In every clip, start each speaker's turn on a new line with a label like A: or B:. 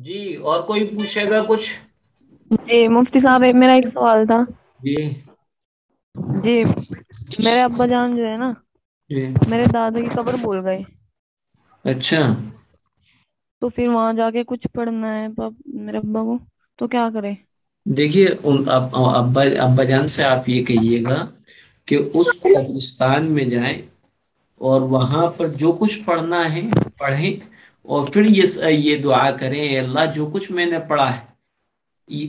A: جی اور کوئی پوچھے گا کچھ؟
B: جی مفتی صاحب میرا ایک سوال تھا.
A: جی
B: جی میرے ابا جان جو ہے نا
A: جی
B: میرے دادا کی قبر بھول گئے.
A: اچھا.
B: تو پھر وہاں جا کے کچھ پڑھنا ہے میرے ابا کو, تو کیا کرے؟
A: دیکھیے ابا جان سے آپ یہ کہیے گا کہ اس قبرستان میں جائیں اور وہاں پر جو کچھ پڑھنا ہے پڑھیں, اور پھر یہ دعا کریں, اللہ جو کچھ میں نے پڑھا ہے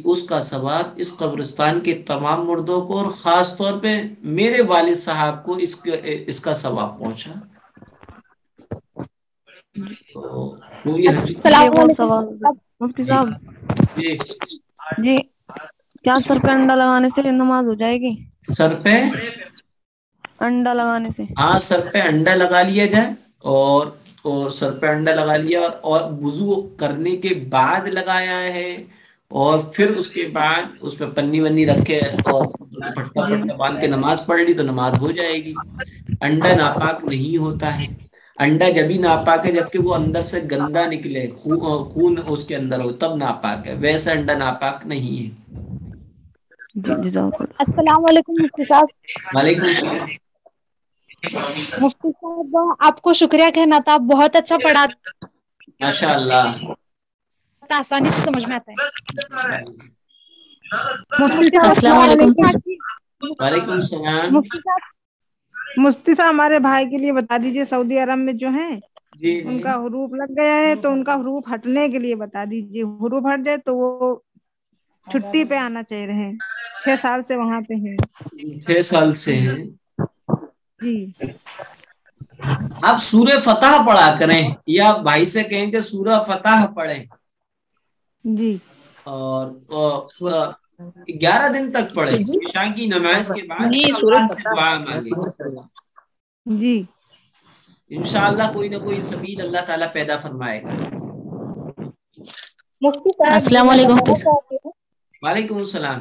A: اس کا ثواب اس قبرستان کے تمام مردوں کو اور خاص طور پہ میرے والد صاحب کو اس کا ثواب پہنچا. تو کوئی حرج
B: یہ
A: نہیں.
C: السلام
B: وہ
C: علیکم
B: سوال
C: سب.
B: مفتی
A: جی
B: صاحب.
A: جی
B: جی کیا سر پہ انڈا لگانے سے نماز ہو جائے گی؟
A: سر پہ
B: انڈا لگانے سے.
A: ہاں سر پہ انڈا لگا لیا جائے, اور سر پہ انڈا لگا لیا اور وضو کرنے کے بعد لگایا ہے, اور پھر اس کے بعد اس پہ پنی ونی رکھے اور پھٹا
B: جی
A: پٹا باندھ کے نماز پڑھ لی تو نماز ہو جائے گی. انڈا ناپاک نہیں ہوتا ہے. انڈا جبھی ناپاک ہے جبکہ وہ اندر سے گندا نکلے, خون اس کے اندر ہو تب ناپاک ہے, ویسا انڈا ناپاک نہیں ہے.
B: جی جزاک اللہ.
C: السلام علیکم مفتی صاحب.
A: وعلیکم السلام.
C: مفتی صاحب آپ کو شکریہ کہنا تھا, آپ بہت اچھا پڑھا.
A: ماشاء اللہ.
C: آسانی سے سمجھ میں آتا ہے.
A: ماشاء اللہ.
C: مفتی صاحب
B: السلام
C: میں
B: علیکم.
A: وعلیکم السلام.
C: مفتی صاحب مفتی صاحب ہمارے بھائی کے لیے بتا دیجئے, سعودی عرب میں جو ہیں
A: جی
C: ان
A: جی
C: کا حروف لگ گیا ہے تو ان کا حروف ہٹنے کے لیے بتا دیجئے. حروف ہٹ جائے تو وہ چھٹی پہ آنا چاہ رہے ہیں, 6 سال سے وہاں پہ ہیں.
A: 6 سال سے ہیں.
C: جی
A: آپ سورہ فتح پڑھا کریں, یا بھائی سے کہیں کہ سورہ فتح پڑھیں,
C: جی
A: اور 11 دن تک پڑھے عشاء کی نماز کے بعد, پھر
C: نہیں
A: اللہ
C: سورج
A: سے دعا مانگے.
C: جی
A: انشاءاللہ کوئی نہ کوئی سبیل اللہ تعالیٰ پیدا فرمائے گا.
C: مفتی صاحب جی
B: السلام
C: میں
B: علیکم
C: بتانا
B: مفتی صاحب.
C: چاہتی ہوں.
A: وعلیکم السلام.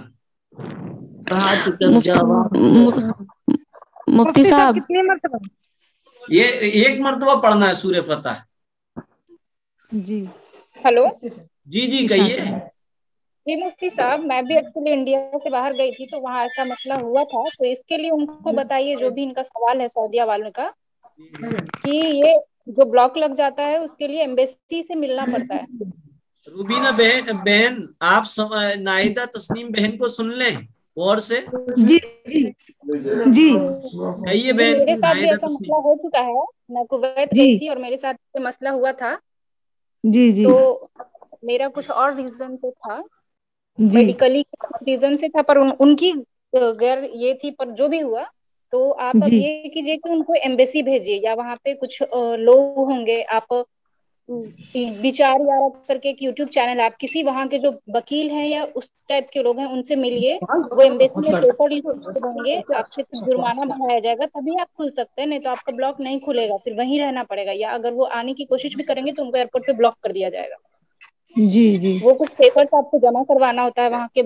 B: مفتی صاحب
C: کتنی مرتبہ.
A: یہ ایک مرتبہ پڑھنا ہے سورہ فتح.
C: جی ہلو.
A: جی جی کہیے.
C: جی مفتی صاحب میں بھی ایکچولی انڈیا سے باہر گئی تھی تو وہاں ایسا مسئلہ ہوا تھا, تو اس کے لیے ان کو بتائیے جو بھی ان کا سوال ہے سعودیہ والوں کا, کہ یہ جو بلاک لگ جاتا ہے اس کے لیے ایمبیسی سے ملنا پڑتا ہے.
A: روبینہ بہن آپ نائدہ تسنیم بہن کو سن لیں غور سے.
C: جی جی جی
A: کہیے
C: جی
A: بہن
C: میرے ساتھ بھی
A: نائدہ
C: ایسا
A: تسنیم.
C: مسئلہ ہو چکا ہے. میں کویت جی
A: جی
C: گئی تھی اور میرے ساتھ یہ مسئلہ ہوا تھا.
A: جی
C: تو میرا کچھ اور ریزن تو تھا,
A: جی
C: میڈیکلی ریزن سے تھا, پر ان کی غیر یہ تھی, پر جو بھی ہوا تو آپ اب
A: جی
C: یہ کیجیے کہ ان کو ایمبیسی بھیجیے, یا وہاں پہ کچھ لوگ ہوں گے, آپ بچار یارا کر کے ایک یوٹیوب چینل ہے, آپ کسی وہاں کے جو وکیل ہیں یا اس ٹائپ کے لوگ ہیں ان سے ملیے. وہ ایمبیسی میں پیپر لکھ دیں گے, آپ سے جرمانہ بڑھایا جائے گا تبھی آپ کھل سکتے ہیں, نہیں تو آپ کا بلاک نہیں کھلے گا, پھر وہیں رہنا پڑے گا, یا اگر وہ آنے کی کوشش بھی کریں گے تو ان کو ایئرپورٹ پہ بلاک کر دیا جائے گا.
A: جی جی
C: وہ کچھ پیپرس آپ کو جمع کروانا ہوتا ہے وہاں کے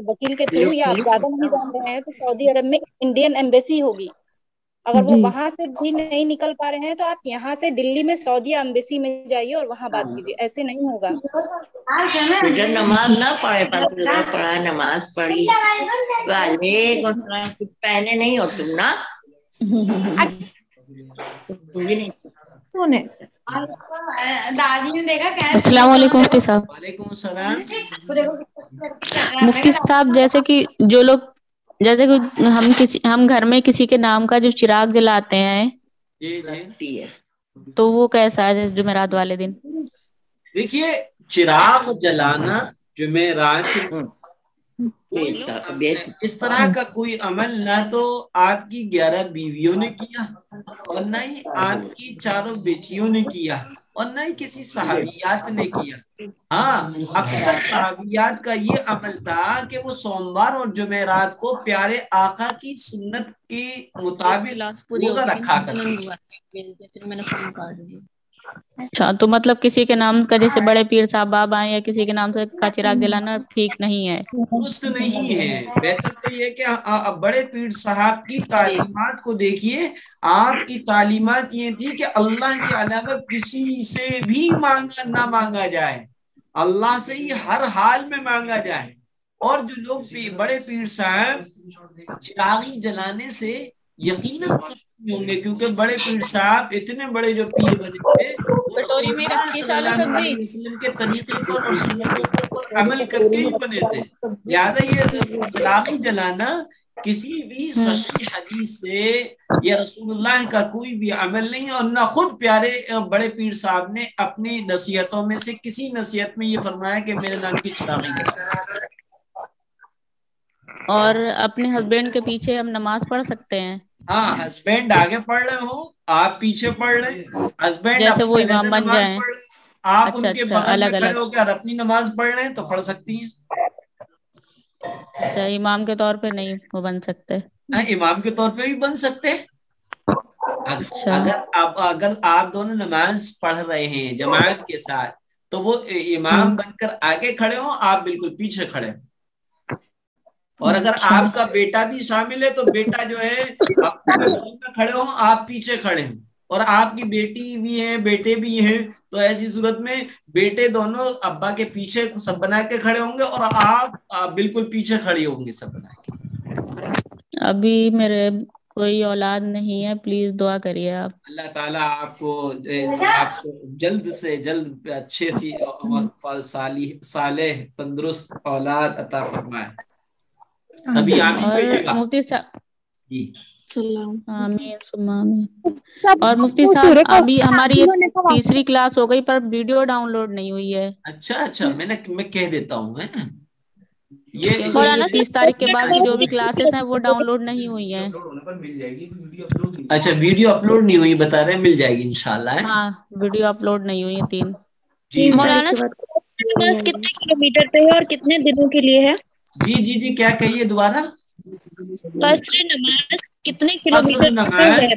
C: وکیل کے تھرو, یا آپ زیادہ نہیں جان رہے ہیں تو سعودی عرب میں انڈین ایمبیسی ہوگی. اگر وہ
A: جی
C: وہاں سے بھی نہیں نکل پا رہے ہیں تو آپ یہاں سے دلی میں سعودیہ ایمبیسی میں جائیے اور وہاں بات کیجیے, ایسے نہیں ہوگا.
D: بیٹا نماز نہ پڑھے, 5 روزہ پڑھا, نماز پڑھی, وعلیکم السلام. کچھ پہنے نہیں ہو تم نا, بھی نہیں دادی نے دیکھا
B: السلام علیکم مفتی صاحب.
A: وعلیکم السلام.
B: مفتی صاحب جیسے کہ جو لوگ, جیسے کہ ہم گھر میں کسی کے نام کا جو چراغ جلاتے ہیں
A: جی جی
B: تو وہ کیسا ہے جمعرات والے دن؟
A: دیکھیے چراغ جلانا جمعرات کوئی اس طرح کا کوئی عمل نہ تو آپ کی 11 بیویوں نے کیا, اور نہ ہی آپ کی 4 بیٹیوں نے کیا, اور نہ ہی کسی صحابیات نے کیا. ہاں اکثر صحابیات کا یہ عمل تھا کہ وہ سوموار اور جمعرات کو پیارے آقا کی سنت کے مطابق روزہ رکھا کرتے.
B: اچھا, تو مطلب کسی کے نام کا جیسے بڑے پیر صاحب بابا یا کسی کے نام سے کا چراغ جلانا ٹھیک نہیں ہے؟
A: درست نہیں ہے. بہتر تو یہ کہ بڑے پیر صاحب کی تعلیمات کو دیکھیے. آپ کی تعلیمات یہ تھی کہ اللہ کے علاوہ کسی سے بھی نہ مانگا جائے, اللہ سے ہی ہر حال میں مانگا جائے. اور جو لوگ بڑے پیر صاحب چراغی جلانے سے یقیناً خوش ہوں گے، کیونکہ بڑے پیر صاحب اتنے بڑے جو پیر بنے تھے وہ رسول اللہ صلی اللہ علیہ وسلم کے طریقے پر اور سنتوں پر عمل کر کے ہی بنے تھے. لہٰذا یہ چراغی جلانا کسی بھی صحیح حدیث سے یا رسول اللہ کا کوئی بھی عمل نہیں، اور نہ خود پیارے بڑے پیر صاحب نے اپنی نصیحتوں میں سے کسی نصیحت میں یہ فرمایا کہ میرے نام کی چراغی جلاؤ.
B: اور اپنے ہسبینڈ کے پیچھے ہم نماز پڑھ سکتے ہیں؟
A: ہاں، ہسبینڈ آگے پڑھ رہے ہوں، آپ پیچھے پڑھ رہے ہیں. ہسبینڈ
B: جیسے وہ
A: اپنی
B: امام بن
A: نماز
B: جائیں.
A: پڑھ رہے ہیں، آپ
B: اچھا
A: ان کے
B: اچھا،
A: بغل میں
B: الگ
A: کھڑے
B: الگ.
A: ہو کے اپنی نماز پڑھ رہے ہیں تو پڑھ سکتی ہیں.
B: اچھا، امام کے طور پہ نہیں وہ بن سکتے؟
A: امام کے طور پہ بھی بن سکتے.
B: اچھا.
A: اگر آپ دونوں نماز پڑھ رہے ہیں جماعت کے ساتھ تو وہ امام بن کر آگے کھڑے ہوں، آپ بالکل پیچھے کھڑے ہوں. اور اگر آپ کا بیٹا بھی شامل ہے تو بیٹا جو ہے ابو کے بغل میں کھڑے ہوں، آپ پیچھے کھڑے ہیں. اور آپ کی بیٹی بھی ہیں بیٹے بھی ہیں تو ایسی صورت میں بیٹے دونوں ابا کے پیچھے سب بنا کے کھڑے ہوں گے اور آپ بالکل پیچھے کھڑی ہوں گے سب بنا کے.
B: ابھی میرے کوئی اولاد نہیں ہے، پلیز دعا کریے آپ.
A: اللہ تعالیٰ آپ کو جلد سے جلد اچھے سی اور صالح تندرست اولاد عطا فرمائے. سبھی آمین
B: اور
A: کہیے گا.
B: مفتی صاحب
A: جی
B: آمین ثم آمین. اور مفتی صاحب ابھی ہماری یہ تیسری کلاس ہو گئی پر ویڈیو ڈاؤن لوڈ نہیں ہوئی ہے.
A: اچھا میں کہہ دیتا ہوں. یہ
B: کیونکہ یہ 30 تاریخ کے بعد کی جو بھی کلاسز ہیں وہ ڈاؤن لوڈ نہیں ہوئی ہیں.
A: اچھا، ویڈیو اپلوڈ نہیں ہوئی بتا رہے ہیں، مل جائے گی انشاءاللہ.
B: ہاں، ویڈیو اپلوڈ نہیں ہوئی ہے 3.
C: مولانا نماز کتنے کلومیٹر پہ ہے اور کتنے دنوں کے لیے ہے؟
A: جی کیا کہیے دوبارہ.
C: قصر نماز کتنے
A: قصر
C: کلومیٹر پہ
A: نماز
C: ہے؟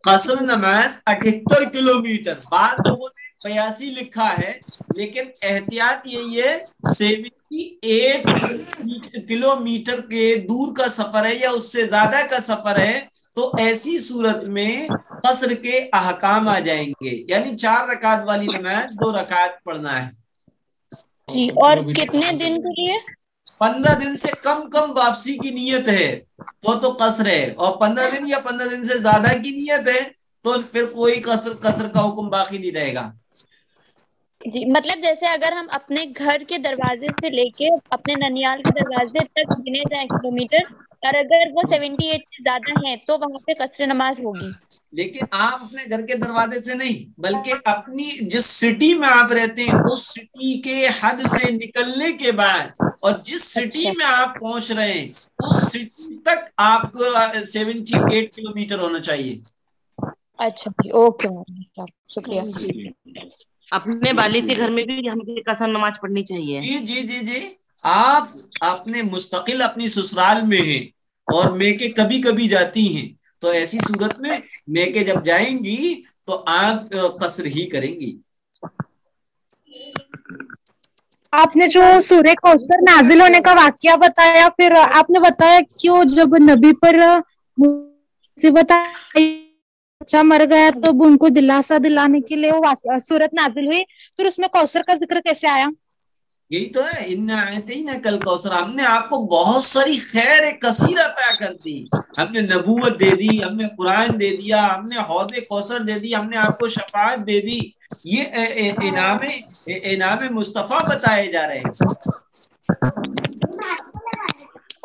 A: قصر نماز 78 کلومیٹر. بعض لوگوں نے 82 لکھا ہے، لیکن احتیاط یہی ہے 78 کلومیٹر کے دور کا سفر ہے یا اس سے زیادہ کا سفر ہے تو ایسی صورت میں قصر کے احکام آ جائیں گے. یعنی 4 رکعت والی نماز 2 رکعت پڑھنا ہے.
C: جی، اور کتنے دن کے لیے؟
A: 15 دن سے کم واپسی کی نیت ہے تو قصر ہے، اور 15 دن یا 15 دن سے زیادہ کی نیت ہے تو پھر کوئی قصر کا حکم باقی نہیں رہے گا.
C: جی، مطلب جیسے اگر ہم اپنے گھر کے دروازے سے لے کے اپنے ننیال کے دروازے تک گنے جائیں کلومیٹر، اور اگر وہ 78 سے زیادہ ہیں تو وہاں پہ قصر نماز ہوگی.
A: لیکن آپ اپنے گھر کے دروازے سے نہیں بلکہ اپنی جس سٹی میں آپ رہتے ہیں اس سٹی کے حد سے نکلنے کے بعد اور جس سٹی میں آپ پہنچ رہے ہیں اس سٹی تک آپ کو 78 کلومیٹر ہونا چاہیے.
C: اچھا جی، اوکے، شکریہ.
E: اپنے والد کے گھر میں بھی ہم قسم نماز پڑھنی چاہیے.
A: جی آپ اپنے مستقل اپنی سسرال میں ہیں اور میکے کبھی کبھی جاتی ہیں تو ایسی صورت میں میکے جب جائیں گی تو آپ قصر ہی کریں گی.
F: آپ نے جو سورہ کوثر نازل ہونے کا واقعہ بتایا، پھر آپ نے بتایا کہ جب نبی پر مصیبت اچھا مر گیا تو ان کو دلاسا دلانے کے لیے وہ سورت نازل ہوئی، پھر اس میں کوثر کا ذکر کیسے آیا؟
A: یہی تو ہے، اِنَّا أَعْطَيْنَاكَ الْكَوْثَرَ. ہم نے آپ کو بہت ساری خیر کثیر عطا کر دی. ہم نے نبوت دے دی، ہم نے قرآن دے دیا، ہم نے حوض کوثر دے دی، ہم نے آپ کو شفاعت دے دی. یہ انعام مصطفیٰ بتائے جا رہے ہیں.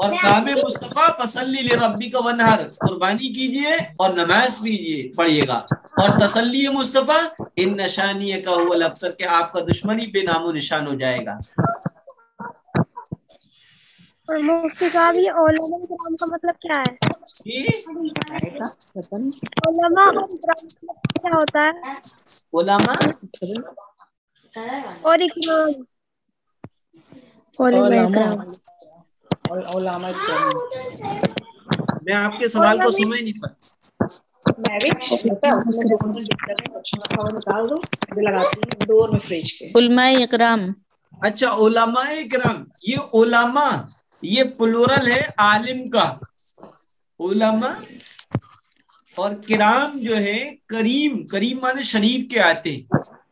A: اور کام مصطفیٰ فصلی لربک ونہر، قربانی کیجئے اور نماز پڑھیے گا. اور تسلی مصطفیٰ ان شانئک هو الابتر، کہ آپ کا دشمنی بے نام و نشان ہو جائے گا.
G: اور مفتی صاحب یہ علماء کرام کا مطلب کیا ہے؟ علماء کیا ہوتا ہے؟
A: علماء
G: اور اکرام
A: میں آپ کے سوال کو سمجھ نہیں پا.
B: علماء اکرام.
A: اچھا، علماء کرام، یہ علماء یہ پلورل ہے عالم کا. علماء اور کرام جو ہے کریم معنی شریف کے آتے ہیں.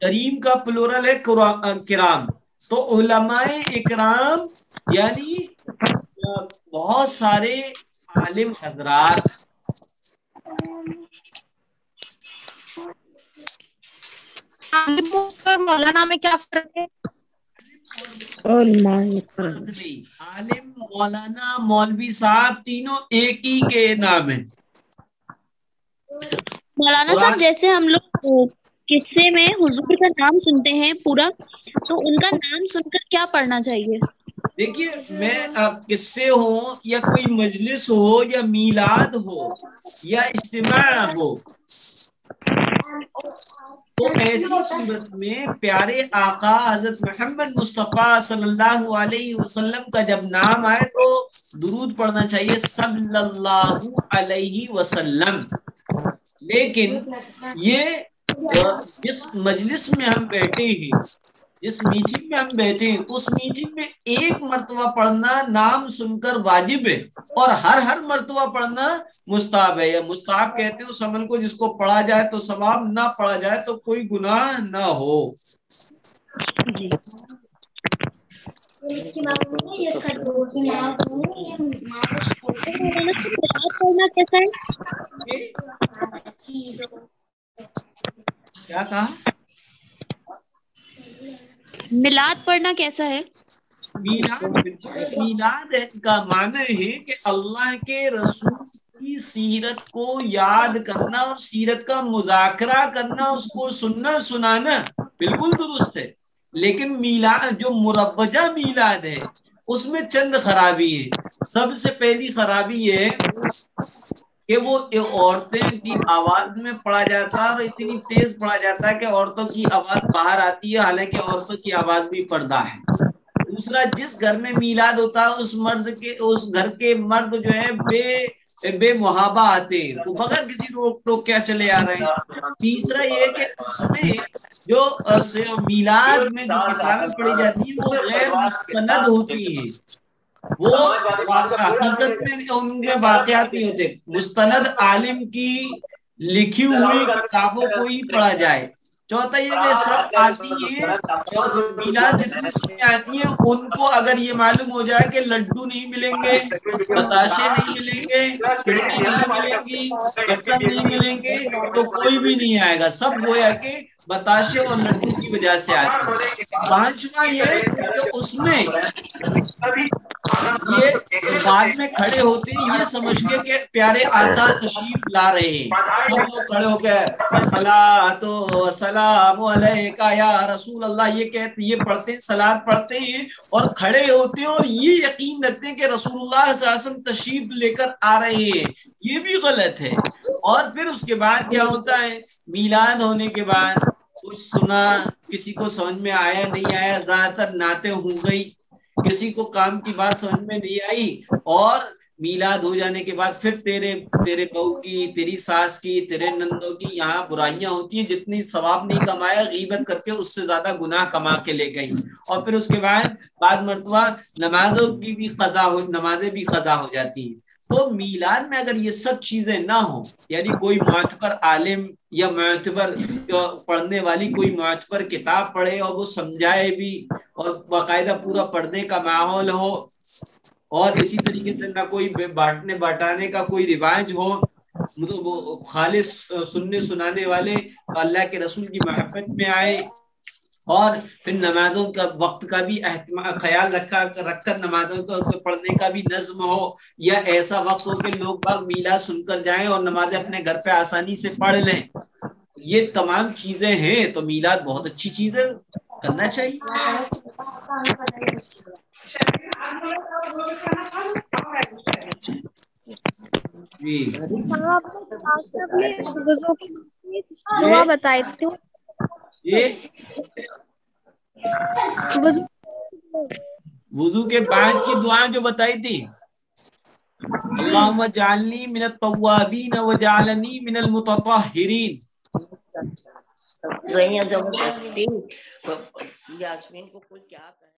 A: کریم کا پلورل ہے کرام. تو علماء اکرام یعنی بہت سارے عالم حضرات
F: مولانا میں کیا فرق ہے؟
A: عالم مولانا مولوی صاحب تینوں ایک ہی کے نام ہیں.
H: مولانا صاحب جیسے ہم لوگ قصے میں حضور کا نام سنتے ہیں پورا، تو ان کا نام سن کر کیا پڑھنا چاہیے؟
A: دیکھیے میں قصے ہوں یا کوئی مجلس ہو یا میلاد ہو یا اجتماع ہو، تو ایسی صورت میں پیارے آقا حضرت محمد مصطفیٰ صلی اللہ علیہ وسلم کا جب نام آئے تو درود پڑھنا چاہیے صلی اللہ علیہ وسلم. لیکن یہ جس مجلس میں ہم بیٹھے ہیں، جس میٹنگ میں ہم بیٹھے ہیں، اس میٹنگ میں ایک مرتبہ پڑھنا نام سن کر واجب ہے، اور ہر مرتبہ پڑھنا مستحب ہے. یا مستحب کہتے ہیں اس عمل کو جس کو پڑھا جائے تو ثواب، نہ پڑھا جائے تو کوئی گناہ نہ ہو. کیا کہا؟
H: میلاد پڑھنا کیسا ہے؟
A: میلاد کا معنی ہے کہ اللہ کے رسول کی سیرت کو یاد کرنا اور سیرت کا مذاکرہ کرنا، اس کو سننا سنانا بالکل درست ہے. لیکن میلاد جو مروجہ میلاد ہے اس میں چند خرابی ہے. سب سے پہلی خرابی یہ ہے کہ وہ عورتیں کی آواز میں پڑھا جاتا ہے اور اتنی تیز پڑھا جاتا ہے کہ عورتوں کی آواز باہر آتی ہے، حالانکہ عورتوں کی آواز بھی پردہ ہے. دوسرا، جس گھر میں میلاد ہوتا ہے اس گھر کے مرد جو ہے بے محابہ آتے ہیں، وہ بغیر کسی روک ٹوک کیا چلے آ رہے ہیں. تیسرا یہ کہ اس میں جو میلاد میں جو کتابیں پڑھی جاتی ہیں وہ غیر مستند ہوتی ہیں، وہ حقیقت میں ان میں واقعات نہیں ہوتے. مستند عالم کی لکھی ہوئی کتابوں کو ہی پڑھا جائے. چوتھا یہ کہ سب آتی ہیں میلاد جتنی سنی آتی ہیں ان کو اگر یہ معلوم ہو جائے کہ لڈو نہیں ملیں گے، بتاشے نہیں ملیں گے، پھرنی نہیں ملیں گی، بٹن نہیں ملیں گے، تو کوئی بھی نہیں آئے گا. سب گویا کہ بتاشے اور لڈو کی وجہ سے آتے ہیں. پانچواں یہ کہ اس میں یہ بعد میں کھڑے ہوتے ہیں یہ سمجھ کے کہ پیارے آقا تشریف لا رہے ہیں، سب لوگ کھڑے ہو کے الصلاۃ والسلام علیک یا رسول اللہ یہ پڑھتے ہیں، صلاۃ پڑھتے ہیں اور کھڑے ہوتے ہیں اور یہ یقین رکھتے ہیں کہ رسول اللہ صلی اللہ علیہ وسلم تشریف لے کر آ رہے ہیں. یہ بھی غلط ہے. اور پھر اس کے بعد کیا ہوتا ہے، میلاد ہونے کے بعد کچھ سنا، کسی کو سمجھ میں آیا نہیں آیا، زیادہ تر نعتیں ہو گئی، کسی کو کام کی بات سمجھ میں نہیں آئی، اور میلاد ہو جانے کے بعد پھر تیرے بہو کی، تیری ساس کی، تیرے نندوں کی یہاں برائیاں ہوتی ہیں. جتنی ثواب نہیں کمایا غیبت کر کے اس سے زیادہ گناہ کما کے لے گئی. اور پھر اس کے بعد مرتبہ نمازیں بھی قضا ہو جاتی ہیں. تو میلاد میں اگر یہ سب چیزیں نہ ہوں، یعنی کوئی معتبر عالم یا معتبر پڑھنے والی کوئی معتبر کتاب پڑھے اور وہ سمجھائے بھی، اور باقاعدہ پورا پڑھنے کا ماحول ہو، اور اسی طریقے سے نہ کوئی بانٹنے بٹانے کا کوئی رواج ہو، مطلب وہ خالص سننے سنانے والے اللہ کے رسول کی محبت میں آئے، اور پھر نمازوں کا وقت کا بھی خیال رکھ کر نمازوں کو پڑھنے کا بھی نظم ہو، یا ایسا وقت ہو کہ لوگ باغ میلاد سن کر جائیں اور نمازیں اپنے گھر پہ آسانی سے پڑھ لیں. یہ تمام چیزیں ہیں تو میلاد بہت اچھی چیز ہے، کرنا چاہیے. جی
G: دعا بتائی تھی
A: وضو کے بعد کی دعائیں جو بتائی تھی، اللہم اجعلنی من التوابین وجعلنی من المتطہرین.
D: یاسمین کو کل کیا